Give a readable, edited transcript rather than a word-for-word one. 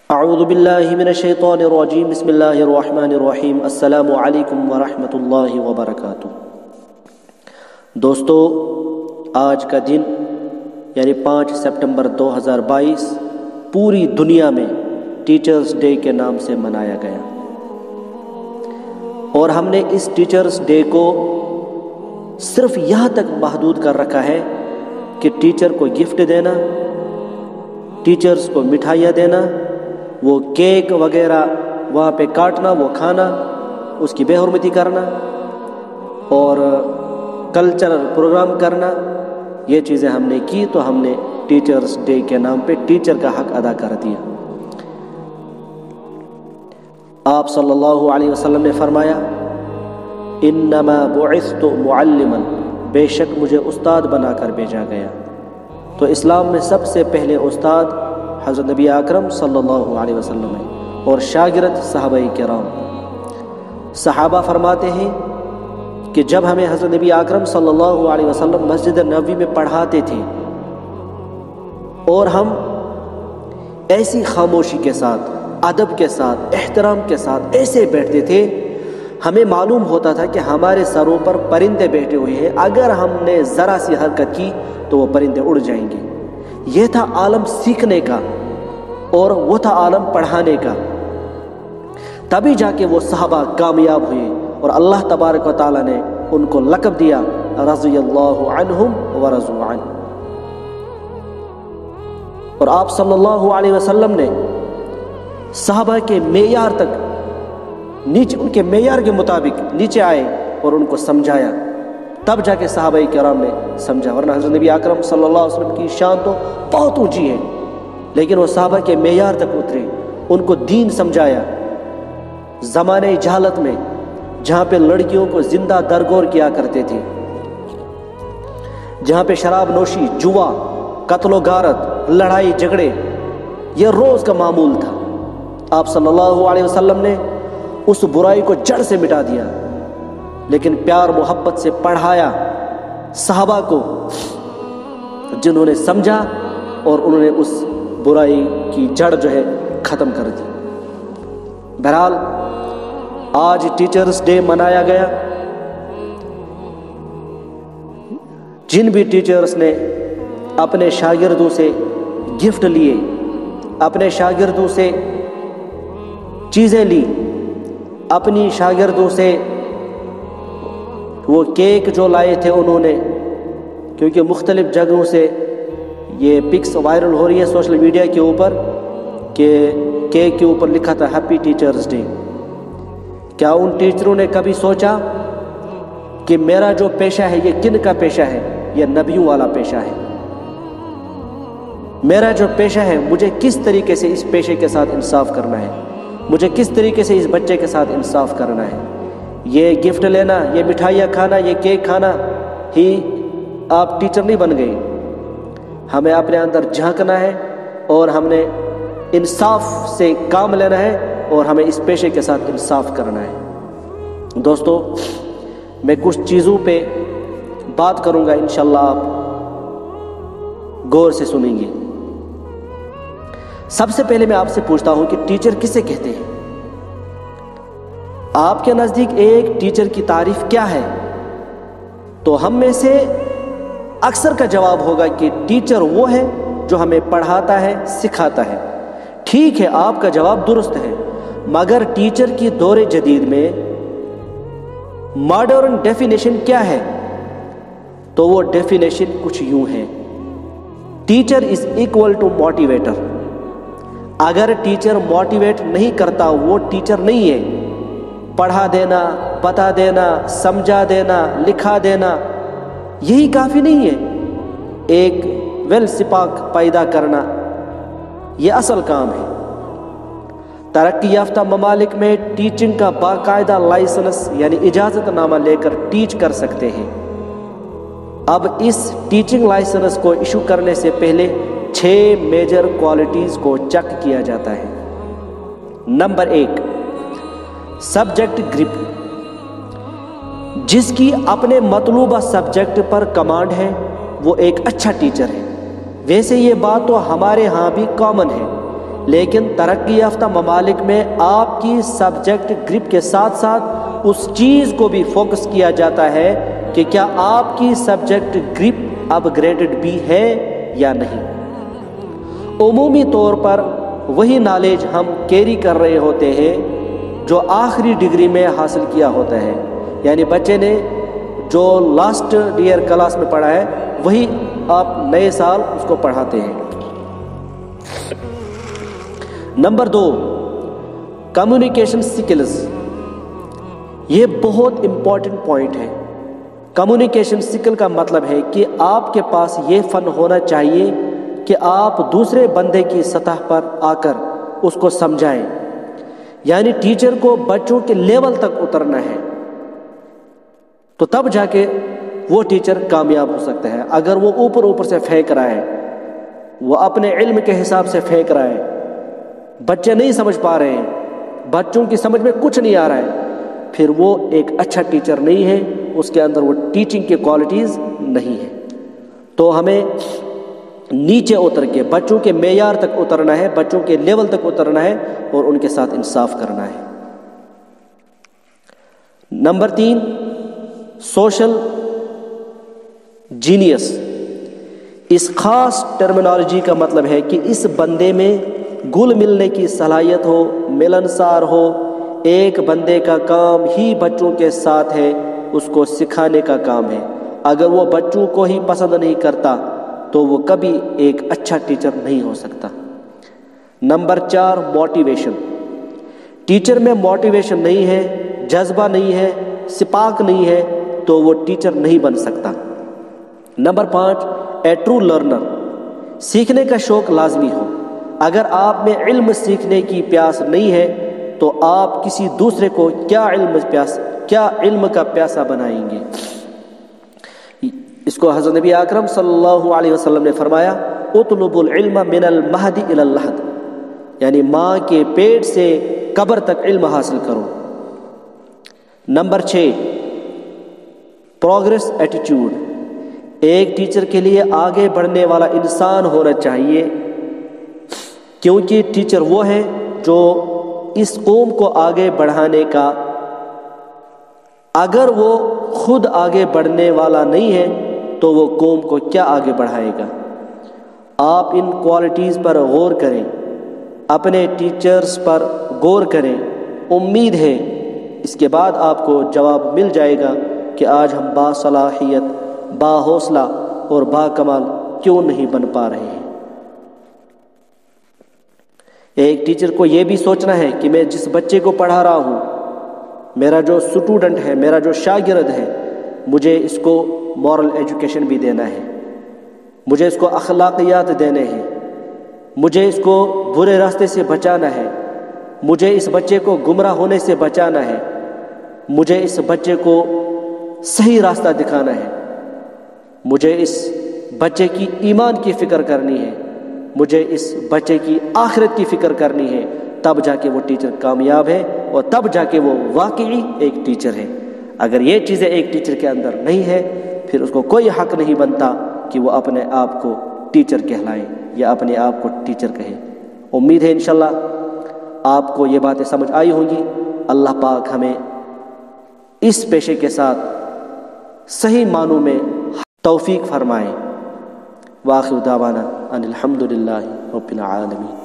اعوذ باللہ من الشیطان الرجیم بسم اللہ الرحمن الرحیم السلام علیکم ورحمۃ اللہ وبرکاتہ۔ دوستو، آج کا دن یعنی 5 سپٹمبر 2022 پوری دنیا میں ٹیچرز ڈے کے نام سے منایا گیا، اور ہم نے اس ٹیچرز ڈے کو صرف یہاں تک محدود کر رکھا ہے کہ ٹیچر کو گفٹ دینا، ٹیچرز کو مٹھائیاں دینا، وہ کیک وغیرہ وہاں پہ کاٹنا، وہ کھانا، اس کی بے حرمتی کرنا اور کلچرل پروگرام کرنا، یہ چیزیں ہم نے کی تو ہم نے ٹیچرز ڈے کے نام پہ ٹیچر کا حق ادا کر دیا۔ آپ صلی اللہ علیہ وسلم نے فرمایا، انما بعثت معلما، بے شک مجھے استاد بنا کر بھیجا گیا۔ تو اسلام میں سب سے پہلے استاد حضرت نبی اکرم صلی اللہ علیہ وسلم ہے اور شاگرد صحابہ کرام۔ صحابہ فرماتے ہیں کہ جب ہمیں حضرت نبی اکرم صلی اللہ علیہ وسلم مسجد نبوی میں پڑھاتے تھے اور ہم ایسی خاموشی کے ساتھ، ادب کے ساتھ، احترام کے ساتھ ایسے بیٹھتے تھے، ہمیں معلوم ہوتا تھا کہ ہمارے سروں پر پرندے بیٹھے ہوئے ہیں، اگر ہم نے ذرا سی حرکت کی تو وہ پرندے اڑ جائیں گے۔ یہ تھا عالم سیکھنے کا اور وہ تھا عالم پڑھانے کا، تبھی جا کے وہ صحابہ کامیاب ہوئے اور اللہ تبارک و تعالیٰ نے ان کو لقب دیا رضی اللہ عنہم ورضوا عنہ۔ اور آپ صلی اللہ علیہ وسلم نے صحابہ کے معیار تک نیچے، ان کے معیار کے مطابق نیچے آئے اور ان کو سمجھایا، تب جا کے صحابہ کرام نے سمجھا، ورنہ حضرت نبی اکرم صلی اللہ علیہ وسلم کی شان تو بہت اونچی ہے، لیکن وہ صحابہ کے معیار تک اترے، ان کو دین سمجھایا۔ زمانے جہالت میں جہاں پہ لڑکیوں کو زندہ درگور کیا کرتے تھے، جہاں پہ شراب نوشی، جوا، قتل و غارت، لڑائی جھگڑے یہ روز کا معمول تھا، آپ صلی اللہ علیہ وسلم نے اس برائی کو جڑ سے مٹا دیا، لیکن پیار محبت سے پڑھایا صحابہ کو، جنہوں نے سمجھا اور انہوں نے اس برائی کی جڑ جو ہے ختم کر دی۔ بہرحال آج ٹیچرز ڈے منایا گیا۔ جن بھی ٹیچرز نے اپنے شاگردوں سے گفٹ لیے، اپنے شاگردوں سے چیزیں لی، اپنی شاگردوں سے وہ کیک جو لائے تھے انہوں نے، کیونکہ مختلف جگہوں سے یہ پکس وائرل ہو رہی ہے سوشل میڈیا کے اوپر کہ کیک کے اوپر لکھا تھا ہیپی ٹیچرز ڈے۔ کیا ان ٹیچروں نے کبھی سوچا کہ میرا جو پیشہ ہے یہ کن کا پیشہ ہے؟ یہ نبیوں والا پیشہ ہے۔ میرا جو پیشہ ہے مجھے کس طریقے سے اس پیشے کے ساتھ انصاف کرنا ہے، مجھے کس طریقے سے اس بچے کے ساتھ انصاف کرنا ہے۔ یہ گفٹ لینا، یہ مٹھائیاں کھانا، یہ کیک کھانا ہی آپ ٹیچر نہیں بن گئے۔ ہمیں اپنے اندر جھانکنا ہے اور ہم نے انصاف سے کام لینا ہے اور ہمیں اس پیشے کے ساتھ انصاف کرنا ہے۔ دوستو، میں کچھ چیزوں پہ بات کروں گا، انشاءاللہ آپ غور سے سنیں گے۔ سب سے پہلے میں آپ سے پوچھتا ہوں کہ ٹیچر کسے کہتے ہیں؟ آپ کے نزدیک ایک ٹیچر کی تعریف کیا ہے؟ تو ہم میں سے اکثر کا جواب ہوگا کہ ٹیچر وہ ہے جو ہمیں پڑھاتا ہے، سکھاتا ہے۔ ٹھیک ہے، آپ کا جواب درست ہے، مگر ٹیچر کی دور جدید میں ماڈرن ڈیفینیشن کیا ہے؟ تو وہ ڈیفینیشن کچھ یوں ہے، teacher is equal to motivator. اگر ٹیچر موٹیویٹ نہیں کرتا وہ ٹیچر نہیں ہے۔ پڑھا دینا، بتا دینا، سمجھا دینا، لکھا دینا یہی کافی نہیں ہے۔ ایک ویل سپاک پیدا کرنا یہ اصل کام ہے۔ ترقی یافتہ ممالک میں ٹیچنگ کا باقاعدہ لائسنس یعنی اجازت نامہ لے کر ٹیچ کر سکتے ہیں۔ اب اس ٹیچنگ لائسنس کو ایشو کرنے سے پہلے 6 میجر کوالٹیز کو چیک کیا جاتا ہے۔ نمبر 1، سبجیکٹ گرپ، جس کی اپنے مطلوبہ سبجیکٹ پر کمانڈ ہے وہ ایک اچھا ٹیچر ہے۔ ویسے یہ بات تو ہمارے ہاں بھی کامن ہے، لیکن ترقی یافتہ ممالک میں آپ کی سبجیکٹ گرپ کے ساتھ ساتھ اس چیز کو بھی فوکس کیا جاتا ہے کہ کیا آپ کی سبجیکٹ گرپ اپ گریڈڈ بھی ہے یا نہیں۔ عمومی طور پر وہی نالج ہم کیری کر رہے ہوتے ہیں جو آخری ڈگری میں حاصل کیا ہوتا ہے، یعنی بچے نے جو لاسٹ ایئر کلاس میں پڑھا ہے وہی آپ نئے سال اس کو پڑھاتے ہیں۔ Number 2، communication skills. یہ بہت امپورٹنٹ پوائنٹ ہے۔ کمیونیکیشن سکل کا مطلب ہے کہ آپ کے پاس یہ فن ہونا چاہیے کہ آپ دوسرے بندے کی سطح پر آ کر اس کو سمجھائیں، یعنی ٹیچر کو بچوں کے لیول تک اترنا ہے، تو تب جا کے وہ ٹیچر کامیاب ہو سکتا ہے۔ اگر وہ اوپر سے پھینک رہا ہے، وہ اپنے علم کے حساب سے پھینک رہا ہے، بچے نہیں سمجھ پا رہے ہیں، بچوں کی سمجھ میں کچھ نہیں آ رہا ہے، پھر وہ ایک اچھا ٹیچر نہیں ہے، اس کے اندر وہ ٹیچنگ کی کوالٹیز نہیں ہے۔ تو ہمیں نیچے اتر کے بچوں کے معیار تک اترنا ہے، بچوں کے لیول تک اترنا ہے اور ان کے ساتھ انصاف کرنا ہے۔ Number 3، social genius. اس خاص ٹرمینالوجی کا مطلب ہے کہ اس بندے میں گل ملنے کی صلاحیت ہو، ملنسار ہو۔ ایک بندے کا کام ہی بچوں کے ساتھ ہے، اس کو سکھانے کا کام ہے۔ اگر وہ بچوں کو ہی پسند نہیں کرتا تو وہ کبھی ایک اچھا ٹیچر نہیں ہو سکتا۔ Number 4، motivation. ٹیچر میں موٹیویشن نہیں ہے، جذبہ نہیں ہے، سپاق نہیں ہے تو وہ ٹیچر نہیں بن سکتا۔ Number 5، a true learner. سیکھنے کا شوق لازمی ہو۔ اگر آپ میں علم سیکھنے کی پیاس نہیں ہے تو آپ کسی دوسرے کو کیا علم کا پیاسا بنائیں گے؟ اس کو حضرت نبی اکرم صلی اللہ علیہ وسلم نے فرمایا، اطلب العلم من المہد الی اللحد، یعنی ماں کے پیٹ سے قبر تک علم حاصل کرو۔ Number 6، progress attitude. ایک ٹیچر کے لیے آگے بڑھنے والا انسان ہونا چاہیے، کیونکہ ٹیچر وہ ہے جو اس قوم کو آگے بڑھانے کا، اگر وہ خود آگے بڑھنے والا نہیں ہے تو وہ قوم کو کیا آگے بڑھائے گا؟ آپ ان کوالٹیز پر غور کریں، اپنے ٹیچرز پر غور کریں۔ امید ہے اس کے بعد آپ کو جواب مل جائے گا کہ آج ہم باصلاحیت، باحوصلہ اور باکمال کیوں نہیں بن پا رہے ہیں۔ ایک ٹیچر کو یہ بھی سوچنا ہے کہ میں جس بچے کو پڑھا رہا ہوں، میرا جو اسٹوڈنٹ ہے، میرا جو شاگرد ہے، مجھے اس کو مورل ایجوکیشن بھی دینا ہے، مجھے اس کو اخلاقیات دینے ہیں، مجھے اس کو برے راستے سے بچانا ہے، مجھے اس بچے کو گمراہ ہونے سے بچانا ہے، مجھے اس بچے کو صحیح راستہ دکھانا ہے، مجھے اس بچے کی ایمان کی فکر کرنی ہے، مجھے اس بچے کی آخرت کی فکر کرنی ہے، تب جا کے وہ ٹیچر کامیاب ہے اور تب جا کے وہ واقعی ایک ٹیچر ہے۔ اگر یہ چیزیں ایک ٹیچر کے اندر نہیں ہے، پھر اس کو کوئی حق نہیں بنتا کہ وہ اپنے آپ کو ٹیچر کہلائے یا اپنے آپ کو ٹیچر کہے۔ امید ہے انشاءاللہ آپ کو یہ باتیں سمجھ آئی ہوں گی۔ اللہ پاک ہمیں اس پیشے کے ساتھ صحیح معنوں میں توفیق فرمائے۔ وآخر دعوانا ان الحمد للہ رب العالمین۔